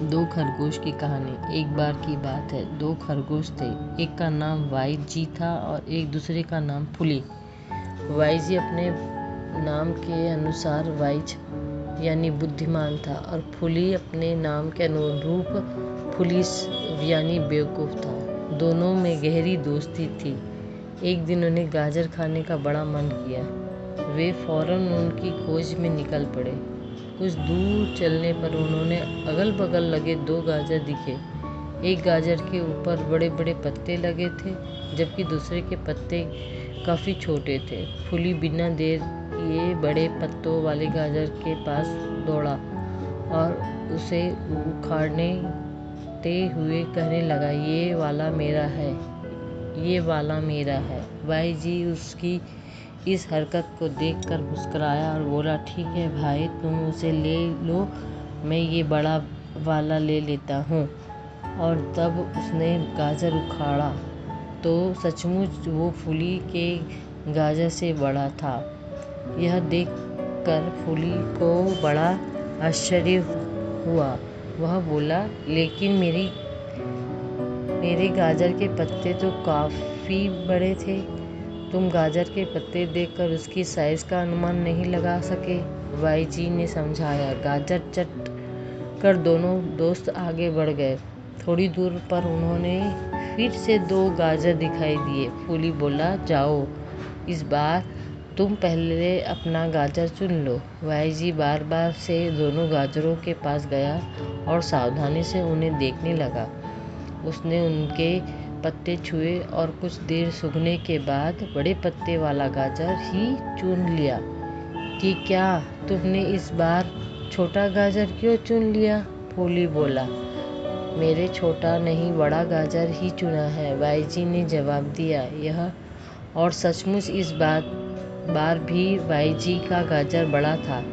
दो खरगोश की कहानी। एक बार की बात है, दो खरगोश थे। एक का नाम वाई जी था और एक दूसरे का नाम फुली। वाई जी अपने नाम के अनुसार वाइज यानी बुद्धिमान था और फुली अपने नाम के अनुरूप फुलिस यानी बेवकूफ़ था। दोनों में गहरी दोस्ती थी। एक दिन उन्हें गाजर खाने का बड़ा मन किया। वे फौरन उनकी खोज में निकल पड़े। कुछ दूर चलने पर उन्होंने अगल बगल लगे दो गाजर दिखे। एक गाजर के ऊपर बड़े बड़े पत्ते लगे थे, जबकि दूसरे के पत्ते काफ़ी छोटे थे। फुली बिना देर किए बड़े पत्तों वाले गाजर के पास दौड़ा और उसे उखाड़ते हुए कहने लगा, ये वाला मेरा है, ये वाला मेरा है। वाई जी उसकी इस हरकत को देखकर मुस्कुराया और बोला, ठीक है भाई, तुम उसे ले लो, मैं ये बड़ा वाला ले लेता हूँ। और तब उसने गाजर उखाड़ा तो सचमुच वो फुली के गाजर से बड़ा था। यह देखकर फुली को बड़ा आश्चर्य हुआ। वह बोला, लेकिन मेरे गाजर के पत्ते तो काफ़ी बड़े थे। तुम गाजर के पत्ते देखकर उसकी साइज़ का अनुमान नहीं लगा सके? वाई जी ने समझाया। गाजर चट कर दोनों दोस्त आगे बढ़ गए। थोड़ी दूर पर उन्होंने फिर से दो गाजर दिखाई दिए। फूली बोला, जाओ, इस बार तुम पहले अपना गाजर चुन लो। वाई जी बार बार से दोनों गाजरों के पास गया और सावधानी से उन्हें देखने लगा। उसने उनके पत्ते छुए और कुछ देर सूंघने के बाद बड़े पत्ते वाला गाजर ही चुन लिया। कि क्या तुमने इस बार छोटा गाजर क्यों चुन लिया? फूली बोला, मेरे छोटा नहीं बड़ा गाजर ही चुना है, वाई जी ने जवाब दिया। यह और सचमुच इस बार भी वाई जी का गाजर बड़ा था।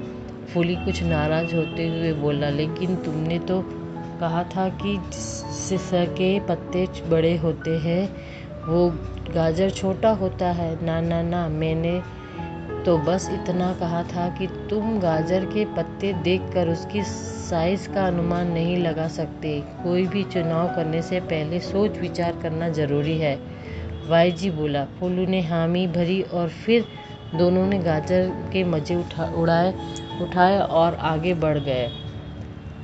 फूली कुछ नाराज होते हुए बोला, लेकिन तुमने तो कहा था कि जिसके पत्ते बड़े होते हैं वो गाजर छोटा होता है। ना ना ना, मैंने तो बस इतना कहा था कि तुम गाजर के पत्ते देखकर उसकी साइज़ का अनुमान नहीं लगा सकते। कोई भी चुनाव करने से पहले सोच विचार करना ज़रूरी है, वाई जी बोला। फूलू ने हामी भरी और फिर दोनों ने गाजर के मज़े उठाए और आगे बढ़ गए।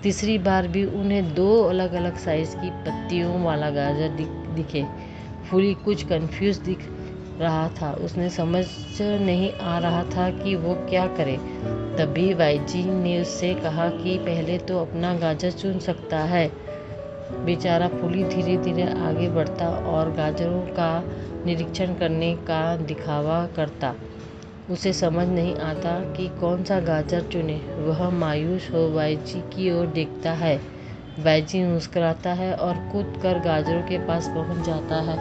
तीसरी बार भी उन्हें दो अलग अलग साइज़ की पत्तियों वाला गाजर दिखे। फूली कुछ कंफ्यूज दिख रहा था। उसने समझ नहीं आ रहा था कि वो क्या करे। तभी वाई जी ने उससे कहा कि पहले तो अपना गाजर चुन सकता है। बेचारा फूली धीरे धीरे आगे बढ़ता और गाजरों का निरीक्षण करने का दिखावा करता। उसे समझ नहीं आता कि कौन सा गाजर चुने। वह मायूस हो वाई जी की ओर देखता है। वाई जी मुस्कुराता है और कूद कर गाजरों के पास पहुंच जाता है।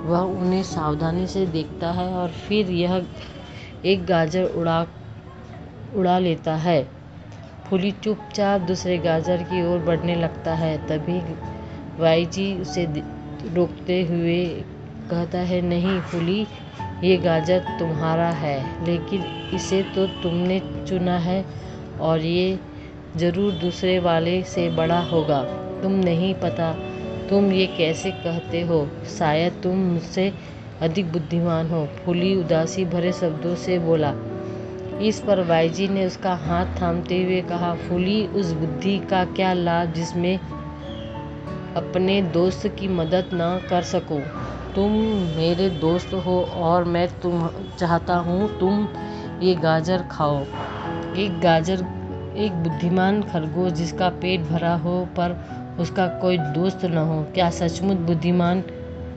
वह उन्हें सावधानी से देखता है और फिर यह एक गाजर उड़ा लेता है। फूली चुपचाप दूसरे गाजर की ओर बढ़ने लगता है। तभी वाई जी उसे रोकते हुए कहता है, नहीं फूली, ये गाजर तुम्हारा है, लेकिन इसे तो तुमने चुना है और ये ज़रूर दूसरे वाले से बड़ा होगा। तुम नहीं पता तुम ये कैसे कहते हो, शायद तुम मुझसे अधिक बुद्धिमान हो। फूली उदासी भरे शब्दों से बोला। इस पर वाई जी ने उसका हाथ थामते हुए कहा, फूली, उस बुद्धि का क्या लाभ जिसमें अपने दोस्त की मदद न कर सकूं। तुम मेरे दोस्त हो और मैं चाहता हूँ तुम ये गाजर खाओ। एक बुद्धिमान खरगोश जिसका पेट भरा हो पर उसका कोई दोस्त न हो, क्या सचमुच बुद्धिमान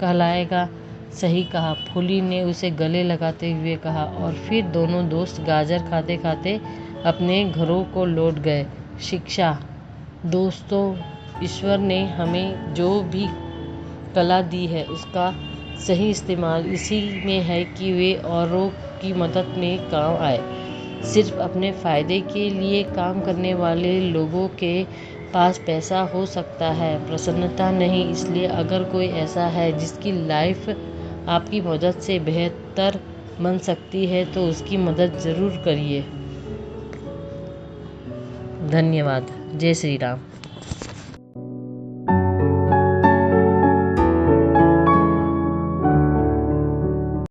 कहलाएगा? सही कहा, फूली ने उसे गले लगाते हुए कहा। और फिर दोनों दोस्त गाजर खाते खाते अपने घरों को लौट गए। शिक्षा। दोस्तों, ईश्वर ने हमें जो भी कला दी है उसका सही इस्तेमाल इसी में है कि वे औरों की मदद में काम आए। सिर्फ अपने फ़ायदे के लिए काम करने वाले लोगों के पास पैसा हो सकता है, प्रसन्नता नहीं। इसलिए अगर कोई ऐसा है जिसकी लाइफ आपकी मदद से बेहतर बन सकती है तो उसकी मदद ज़रूर करिए। धन्यवाद। जय श्री राम।